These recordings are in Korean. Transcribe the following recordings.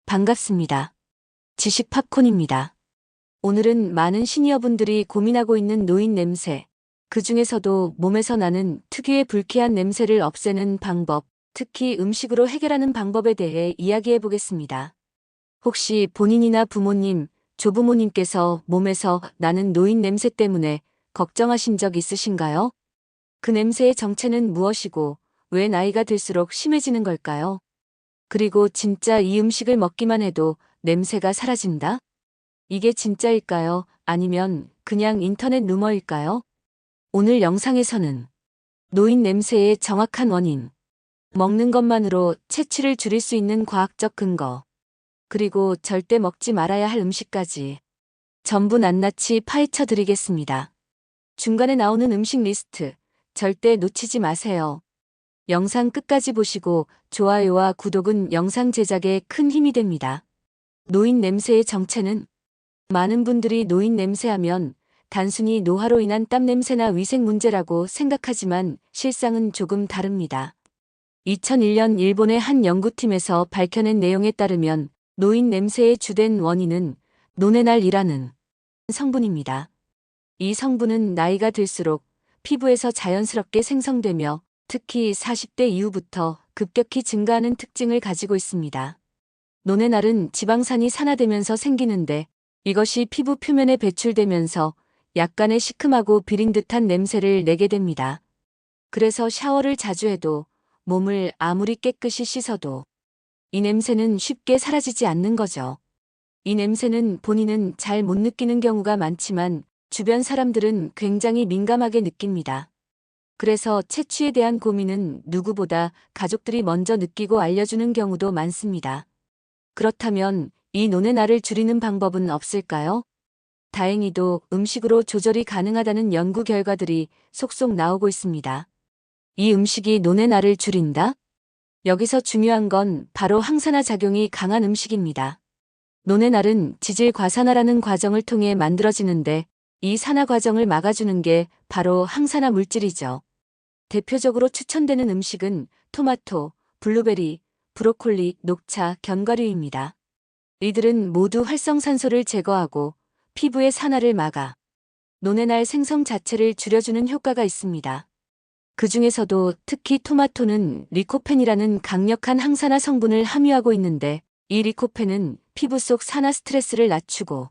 반갑습니다. 지식 팝콘입니다. 오늘은 많은 시니어분들이 고민하고 있는 노인 냄새, 그 중에서도 몸에서 나는 특유의 불쾌한 냄새를 없애는 방법, 특히 음식으로 해결하는 방법에 대해 이야기해 보겠습니다. 혹시 본인이나 부모님, 조부모님께서 몸에서 나는 노인 냄새 때문에 걱정하신 적 있으신가요? 그 냄새의 정체는 무엇이고, 왜 나이가 들수록 심해지는 걸까요? 그리고 진짜 이 음식을 먹기만 해도 냄새가 사라진다? 이게 진짜일까요? 아니면 그냥 인터넷 루머일까요? 오늘 영상에서는 노인 냄새의 정확한 원인, 먹는 것만으로 체취를 줄일 수 있는 과학적 근거, 그리고 절대 먹지 말아야 할 음식까지 전부 낱낱이 파헤쳐 드리겠습니다. 중간에 나오는 음식 리스트 절대 놓치지 마세요. 영상 끝까지 보시고 좋아요와 구독은 영상 제작에 큰 힘이 됩니다. 노인 냄새의 정체는 많은 분들이 노인 냄새하면 단순히 노화로 인한 땀 냄새나 위생 문제라고 생각하지만 실상은 조금 다릅니다. 2001년 일본의 한 연구팀에서 밝혀낸 내용에 따르면 노인 냄새의 주된 원인은 노네날이라는 성분입니다. 이 성분은 나이가 들수록 피부에서 자연스럽게 생성되며 특히 40대 이후부터 급격히 증가하는 특징을 가지고 있습니다. 노네날은 지방산이 산화되면서 생기는데 이것이 피부 표면에 배출되면서 약간의 시큼하고 비린 듯한 냄새를 내게 됩니다. 그래서 샤워를 자주 해도 몸을 아무리 깨끗이 씻어도 이 냄새는 쉽게 사라지지 않는 거죠. 이 냄새는 본인은 잘 못 느끼는 경우가 많지만 주변 사람들은 굉장히 민감하게 느낍니다. 그래서 채취에 대한 고민은 누구보다 가족들이 먼저 느끼고 알려주는 경우도 많습니다. 그렇다면 이 노네날을 줄이는 방법은 없을까요? 다행히도 음식으로 조절이 가능하다는 연구 결과들이 속속 나오고 있습니다. 이 음식이 노네날을 줄인다? 여기서 중요한 건 바로 항산화 작용이 강한 음식입니다. 노네날은 지질 과산화라는 과정을 통해 만들어지는데 이 산화 과정을 막아주는 게 바로 항산화 물질이죠. 대표적으로 추천되는 음식은 토마토, 블루베리, 브로콜리, 녹차, 견과류입니다. 이들은 모두 활성산소를 제거하고 피부의 산화를 막아 노네날 생성 자체를 줄여주는 효과가 있습니다. 그 중에서도 특히 토마토는 리코펜이라는 강력한 항산화 성분을 함유하고 있는데 이 리코펜은 피부 속 산화 스트레스를 낮추고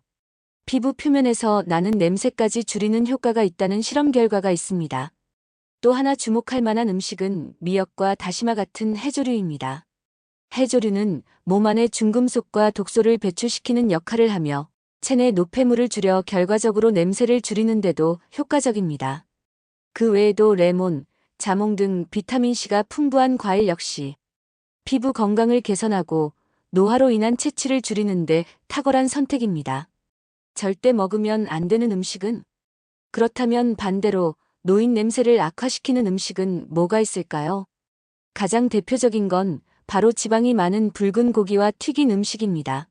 피부 표면에서 나는 냄새까지 줄이는 효과가 있다는 실험 결과가 있습니다. 또 하나 주목할 만한 음식은 미역과 다시마 같은 해조류입니다. 해조류는 몸 안의 중금속과 독소를 배출시키는 역할을 하며 체내 노폐물을 줄여 결과적으로 냄새를 줄이는데도 효과적입니다. 그 외에도 레몬, 자몽 등 비타민C가 풍부한 과일 역시 피부 건강을 개선하고 노화로 인한 채취를 줄이는데 탁월한 선택입니다. 절대 먹으면 안 되는 음식은? 그렇다면 반대로 노인 냄새를 악화시키는 음식은 뭐가 있을까요? 가장 대표적인 건 바로 지방이 많은 붉은 고기와 튀긴 음식입니다.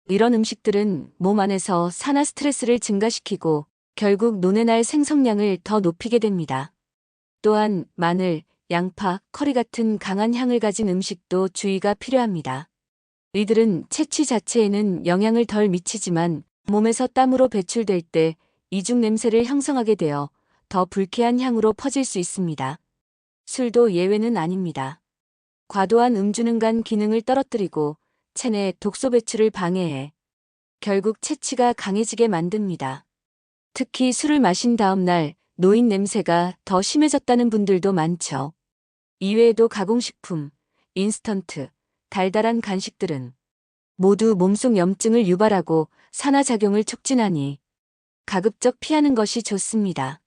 이런 음식들은 몸 안에서 산화 스트레스를 증가시키고 결국 노네날 생성량을 더 높이게 됩니다. 또한 마늘, 양파, 커리 같은 강한 향을 가진 음식도 주의가 필요합니다. 이들은 채취 자체에는 영향을 덜 미치지만 몸에서 땀으로 배출될 때 이중 냄새를 형성하게 되어 더 불쾌한 향으로 퍼질 수 있습니다. 술도 예외는 아닙니다. 과도한 음주는 간 기능을 떨어뜨리고 체내 독소 배출을 방해해 결국 채취가 강해지게 만듭니다. 특히 술을 마신 다음 날 노인 냄새가 더 심해졌다는 분들도 많죠. 이외에도 가공식품, 인스턴트, 달달한 간식들은 모두 몸속 염증을 유발하고 산화작용을 촉진하니 가급적 피하는 것이 좋습니다.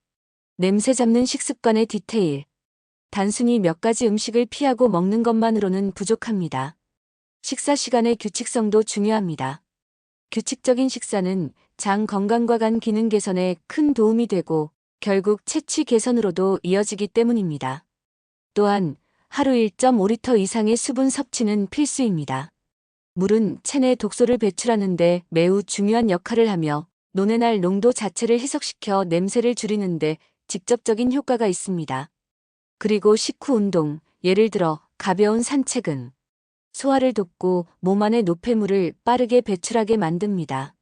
냄새 잡는 식습관의 디테일. 단순히 몇 가지 음식을 피하고 먹는 것만으로는 부족합니다. 식사 시간의 규칙성도 중요합니다. 규칙적인 식사는 장 건강과 간 기능 개선에 큰 도움이 되고 결국 채취 개선으로도 이어지기 때문입니다. 또한 하루 1.5리터 이상의 수분 섭취는 필수입니다. 물은 체내 독소를 배출하는데 매우 중요한 역할을 하며 노네날 농도 자체를 희석시켜 냄새를 줄이는데 직접적인 효과가 있습니다. 그리고 식후 운동, 예를 들어 가벼운 산책은 소화를 돕고 몸 안의 노폐물을 빠르게 배출하게 만듭니다.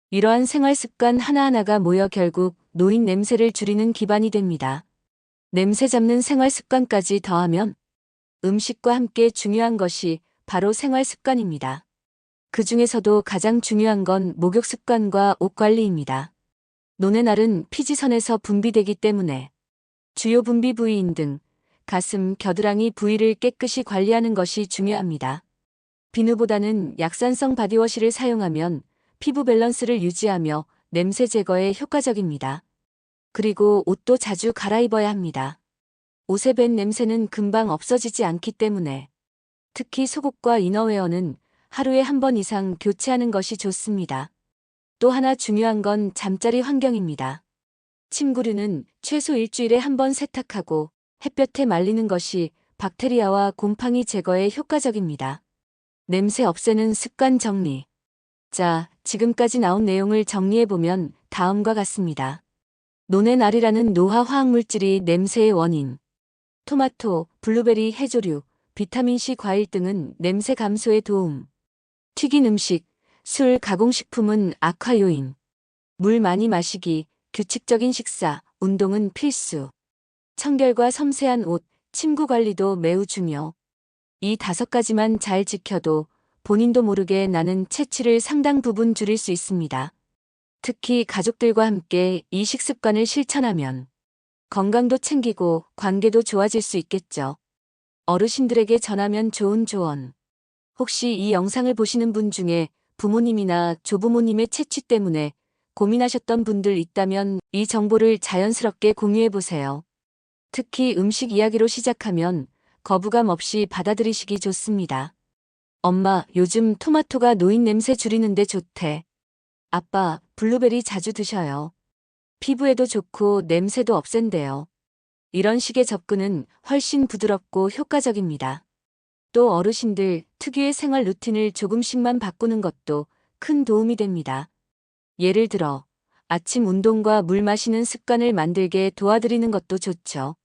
이러한 생활 습관 하나하나가 모여 결국 노인 냄새를 줄이는 기반이 됩니다. 냄새 잡는 생활 습관까지 더하면 음식과 함께 중요한 것이 바로 생활 습관입니다. 그 중에서도 가장 중요한 건 목욕 습관과 옷 관리입니다. 논의 날은 피지선에서 분비되기 때문에 주요 분비 부위인 등 가슴, 겨드랑이 부위를 깨끗이 관리하는 것이 중요합니다. 비누보다는 약산성 바디워시를 사용하면 피부 밸런스를 유지하며 냄새 제거에 효과적입니다. 그리고 옷도 자주 갈아입어야 합니다. 옷에 밴 냄새는 금방 없어지지 않기 때문에 특히 속옷과 이너웨어는 하루에 한 번 이상 교체하는 것이 좋습니다. 또 하나 중요한 건 잠자리 환경입니다. 침구류는 최소 일주일에 한 번 세탁하고 햇볕에 말리는 것이 박테리아와 곰팡이 제거에 효과적입니다. 냄새 없애는 습관 정리. 자, 지금까지 나온 내용을 정리해보면 다음과 같습니다. 노네날이라는 노화 화학물질이 냄새의 원인. 토마토, 블루베리, 해조류, 비타민C 과일 등은 냄새 감소에 도움. 튀긴 음식, 술, 가공식품은 악화 요인. 물 많이 마시기, 규칙적인 식사, 운동은 필수. 청결과 섬세한 옷, 침구 관리도 매우 중요. 이 5가지만 잘 지켜도 본인도 모르게 나는 체취를 상당 부분 줄일 수 있습니다. 특히 가족들과 함께 이 식습관을 실천하면 건강도 챙기고 관계도 좋아질 수 있겠죠. 어르신들에게 전하면 좋은 조언. 혹시 이 영상을 보시는 분 중에 부모님이나 조부모님의 체취 때문에 고민하셨던 분들 있다면 이 정보를 자연스럽게 공유해보세요. 특히 음식 이야기로 시작하면 거부감 없이 받아들이시기 좋습니다. 엄마, 요즘 토마토가 노인 냄새 줄이는데 좋대. 아빠, 블루베리 자주 드셔요. 피부에도 좋고 냄새도 없앤대요. 이런 식의 접근은 훨씬 부드럽고 효과적입니다. 또 어르신들 특유의 생활 루틴을 조금씩만 바꾸는 것도 큰 도움이 됩니다. 예를 들어 아침 운동과 물 마시는 습관을 만들게 도와드리는 것도 좋죠.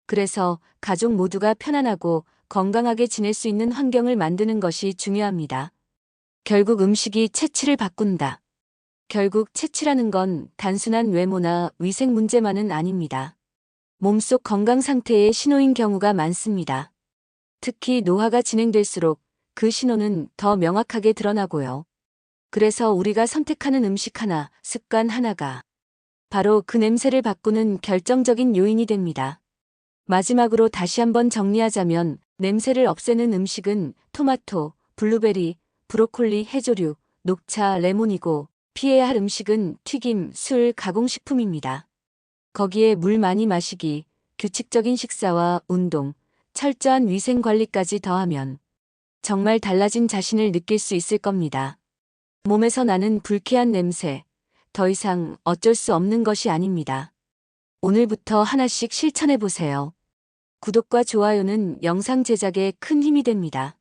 그래서 가족 모두가 편안하고 건강하게 지낼 수 있는 환경을 만드는 것이 중요합니다. 결국 음식이 체취를 바꾼다. 결국 체취라는 건 단순한 외모나 위생 문제만은 아닙니다. 몸속 건강 상태의 신호인 경우가 많습니다. 특히 노화가 진행될수록 그 신호는 더 명확하게 드러나고요. 그래서 우리가 선택하는 음식 하나, 습관 하나가 바로 그 냄새를 바꾸는 결정적인 요인이 됩니다. 마지막으로 다시 한번 정리하자면 냄새를 없애는 음식은 토마토, 블루베리, 브로콜리, 해조류, 녹차, 레몬이고 피해야 할 음식은 튀김, 술, 가공식품입니다. 거기에 물 많이 마시기, 규칙적인 식사와 운동, 철저한 위생 관리까지 더하면 정말 달라진 자신을 느낄 수 있을 겁니다. 몸에서 나는 불쾌한 냄새, 더 이상 어쩔 수 없는 것이 아닙니다. 오늘부터 하나씩 실천해보세요. 구독과 좋아요는 영상 제작에 큰 힘이 됩니다.